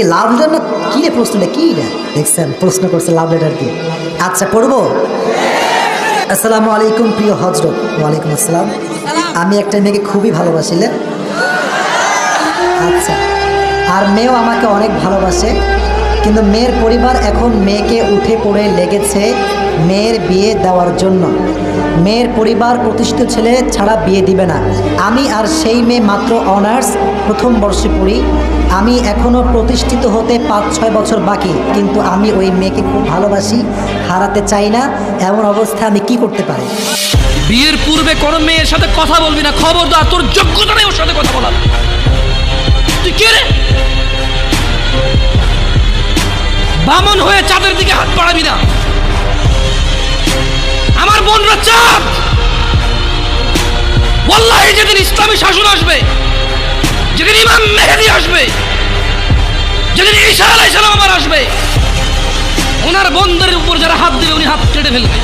এই love letter না কি রে প্রশ্নটা কি রে দেখছেন প্রশ্ন করছে লাভ লেটার দিয়ে। আচ্ছা পড়বো। আসসালামু আলাইকুম প্রিয় হজরত। ওয়ালাইকুম আসসালাম। আমি একটা মেয়েকে খুবই ভালোবাসিলে। আচ্ছা, আর মেয়েও আমাকে অনেক ভালোবাসে, কিন্তু মেয়ের পরিবার এখন মেয়েকে উঠে পড়ে লেগেছে মেয়ের বিয়ে দেওয়ার জন্য। মেয়ের পরিবার প্রতিষ্ঠিত ছেলে ছাড়া বিয়ে দিবে না। আমি আর সেই মেয়ে মাত্র অনার্স প্রথম বর্ষে পড়ি। আমি এখনও প্রতিষ্ঠিত হতে 5-6 বছর বাকি, কিন্তু আমি ওই মেয়েকে খুব ভালোবাসি, হারাতে চাই না। এমন অবস্থায় আমি কি করতে পারি? বিয়ের পূর্বে কোনো মেয়ের সাথে কথা বলবি না, খবরদার, তোর যোগ্যতা নেই ওর সাথে কথা বলার। তুই কে রে? বামন হয়ে চাঁদের দিকে হাত বাড়াবি না। আমার বোনরা চাঁদ। ওয়াল্লাহি যেদিন ইসলামী শাসন আসবে, যেদিন ইমাম মেহেদী আসবে, যেদিন ঈসা আলাইহিস সালাম আবার আসবে, ওনার বোনদের উপর যারা হাত দিবে উনি হাত কেটে ফেলবে।